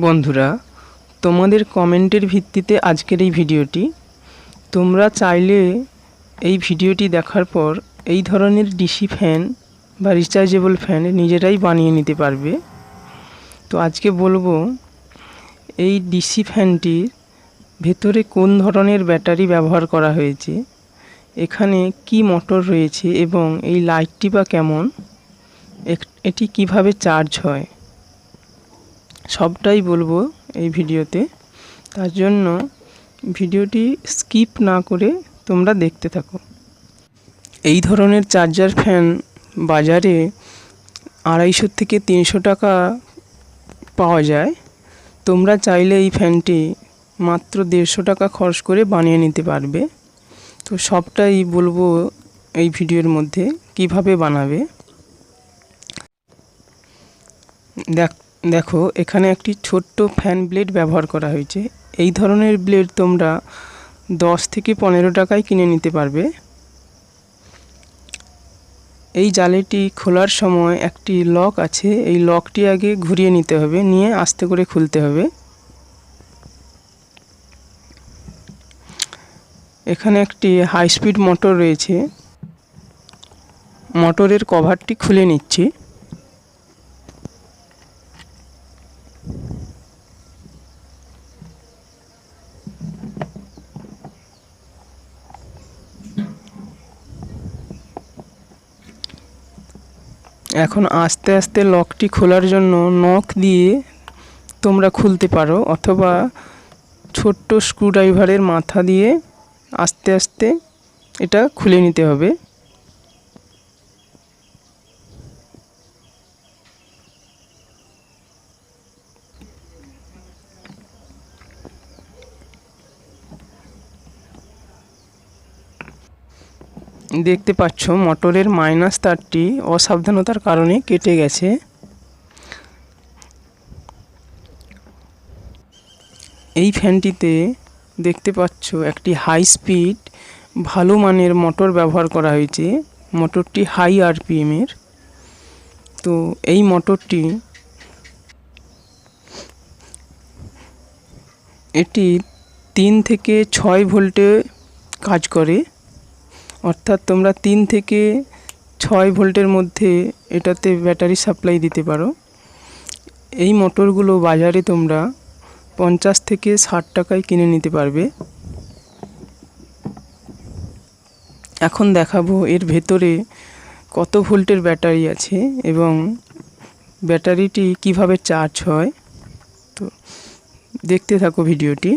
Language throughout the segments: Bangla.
বন্ধুরা, তোমাদের কমেন্টের ভিত্তিতে আজকের এই ভিডিওটি। তোমরা চাইলে এই ভিডিওটি দেখার পর এই ধরনের ডিসি ফ্যান বা রিচার্জেবল ফ্যান নিজেরাই বানিয়ে নিতে পারবে। তো আজকে বলবো এই ডিসি ফ্যানটির ভেতরে কোন ধরনের ব্যাটারি ব্যবহার করা হয়েছে, এখানে কি মোটর রয়েছে এবং এই লাইটটি বা কেমন, এটি কিভাবে চার্জ হয়, সবটাই বলবো এই ভিডিওতে। তার জন্য ভিডিওটি স্কিপ না করে তোমরা দেখতে থাকো। এই ধরনের চার্জার ফ্যান বাজারে 250 থেকে 300 টাকা পাওয়া যায়। তোমরা চাইলে এই ফ্যানটি মাত্র 150 টাকা খরচ করে বানিয়ে নিতে পারবে। তো সবটাই বলবো এই ভিডিওর মধ্যে কিভাবে বানাবে। দেখো, এখানে একটি ছোট্ট ফ্যান ব্লেড ব্যবহার করা হয়েছে। এই ধরনের ব্লেড তোমরা 10 থেকে 15 টাকায় কিনে নিতে পারবে। এই জালিটি খোলার সময় একটি লক আছে, এই লকটি আগে ঘুরিয়ে নিতে হবে, নিয়ে আস্তে করে খুলতে হবে। এখানে একটি হাই স্পিড মোটর রয়েছে, মোটরের কভারটি খুলে নিচ্ছি। এখন আস্তে আস্তে লকটি খোলার জন্য নখ দিয়ে তোমরা খুলতে পারো, অথবা ছোট্ট স্ক্রুড্রাইভারের মাথা দিয়ে আস্তে আস্তে এটা খুলে নিতে হবে। দেখতে পাচ্ছ মোটরের মাইনাস তারটি অসাবধানতার কারণে কেটে গেছে। এই ফ্যানটিতে দেখতে পাচ্ছ একটি হাই স্পিড ভালো মানের মোটর ব্যবহার করা হয়েছে। মোটরটি হাই আরপিএম এর। তো এই মোটরটি এটি 3 থেকে 6 ভোল্টে কাজ করে, অর্থাৎ তোমরা 3 থেকে 6 ভোল্টের মধ্যে এটাতে ব্যাটারি সাপ্লাই দিতে পারো। এই মোটরগুলো বাজারে তোমরা 50 থেকে 60 টাকায় কিনে নিতে পারবে। এখন দেখাবো এর ভেতরে কত ভোল্টের ব্যাটারি আছে এবং ব্যাটারিটি কিভাবে চার্জ হয়। তো দেখতে থাকো ভিডিওটি।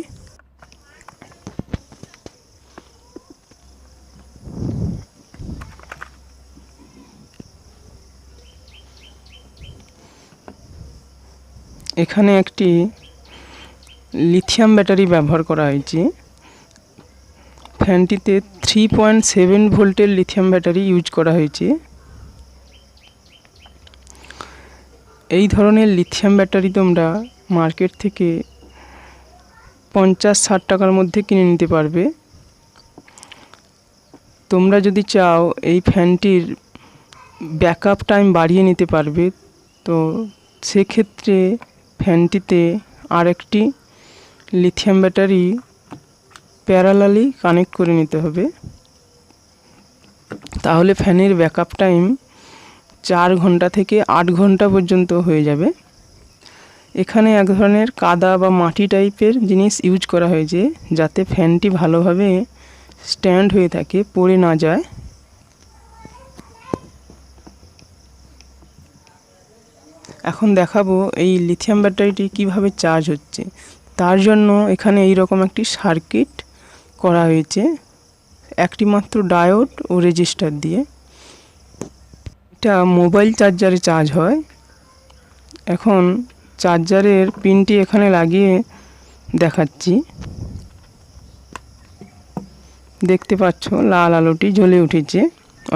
এখানে একটি লিথিয়াম ব্যাটারি ব্যবহার করা হয়েছে। ফ্যানটিতে 3.7 ভোল্টের লিথিয়াম ব্যাটারি ইউজ করা হয়েছে। এই ধরনের লিথিয়াম ব্যাটারি তোমরা মার্কেট থেকে 50-60 টাকার মধ্যে কিনে নিতে পারবে। তোমরা যদি চাও এই ফ্যানটির ব্যাকআপ টাইম বাড়িয়ে নিতে পারবে, তো সেক্ষেত্রে ফ্যানটিতে আরেকটি লিথিয়াম ব্যাটারি প্যারালালি কানেক্ট করে নিতে হবে। তাহলে ফ্যানের ব্যাকআপ টাইম 4 ঘন্টা থেকে 8 ঘন্টা পর্যন্ত হয়ে যাবে। এখানে এক ধরনের কাদা বা মাটি টাইপের জিনিস ইউজ করা হয়েছে, যাতে ফ্যানটি ভালোভাবে স্ট্যান্ড হয়ে থাকে, পড়ে না যায়। এখন দেখাবো এই লিথিয়াম ব্যাটারিটি কিভাবে চার্জ হচ্ছে। তার জন্য এখানে এই রকম একটি সার্কিট করা হয়েছে, একটি মাত্র ডায়োড ও রেজিস্টার দিয়ে। এটা মোবাইল চার্জারে চার্জ হয়। এখন চার্জারের পিনটি এখানে লাগিয়ে দেখাচ্ছি। দেখতে পাচ্ছ লাল আলোটি জ্বলে উঠেছে,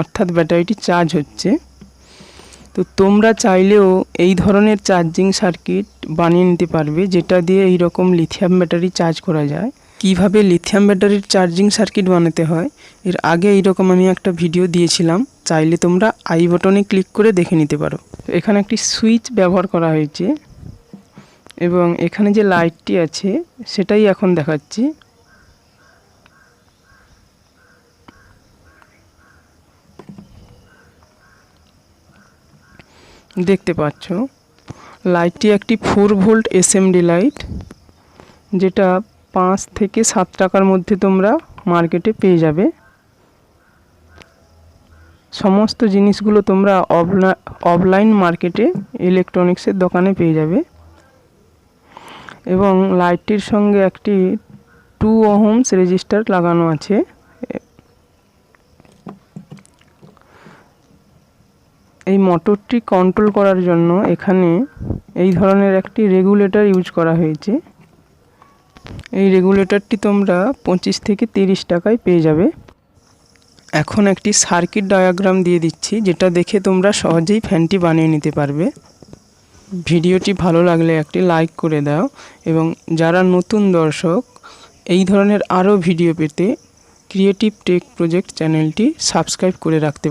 অর্থাৎ ব্যাটারিটি চার্জ হচ্ছে। তো তোমরা চাইলেও এই ধরনের চার্জিং সার্কিট বানিয়ে নিতে পারবে, যেটা দিয়ে এই রকম লিথিয়াম ব্যাটারি চার্জ করা যায়। কিভাবে লিথিয়াম ব্যাটারির চার্জিং সার্কিট বানাতে হয় এর আগে এইরকম আমি একটা ভিডিও দিয়েছিলাম, চাইলে তোমরা আই বাটনে ক্লিক করে দেখে নিতে পারো। এখানে একটি সুইচ ব্যবহার করা হয়েছে, এবং এখানে যে লাইটটি আছে সেটাই এখন দেখাচ্ছি। দেখতে পাচ্ছ লাইটটি একটি 4 ভোল্ট এসএমডি লাইট, যেটা 5 থেকে 7 টাকার মধ্যে তোমরা মার্কেটে পেয়ে যাবে। সমস্ত জিনিসগুলো তোমরা অফলাইন মার্কেটে ইলেকট্রনিক্সের দোকানে পেয়ে যাবে। এবং লাইটটির সঙ্গে একটি 2 ওহমস রেজিস্টার লাগানো আছে। এই মোটরটি কন্ট্রোল করার জন্য এখানে এই ধরনের একটি রেগুলেটর ইউজ করা হয়েছে। এই রেগুলেটরটি তোমরা 25 থেকে 30 টাকায় পেয়ে যাবে। এখন একটি সার্কিট ডায়াগ্রাম দিয়ে দিচ্ছি, যেটা দেখে তোমরা সহজেই ফ্যানটি বানিয়ে নিতে পারবে। ভিডিওটি ভালো লাগলে একটি লাইক করে দাও এবং যারা নতুন দর্শক এই ধরনের আরও ভিডিও পেতে ক্রিয়েটিভ টেক প্রজেক্ট চ্যানেলটি সাবস্ক্রাইব করে রাখতে পারো।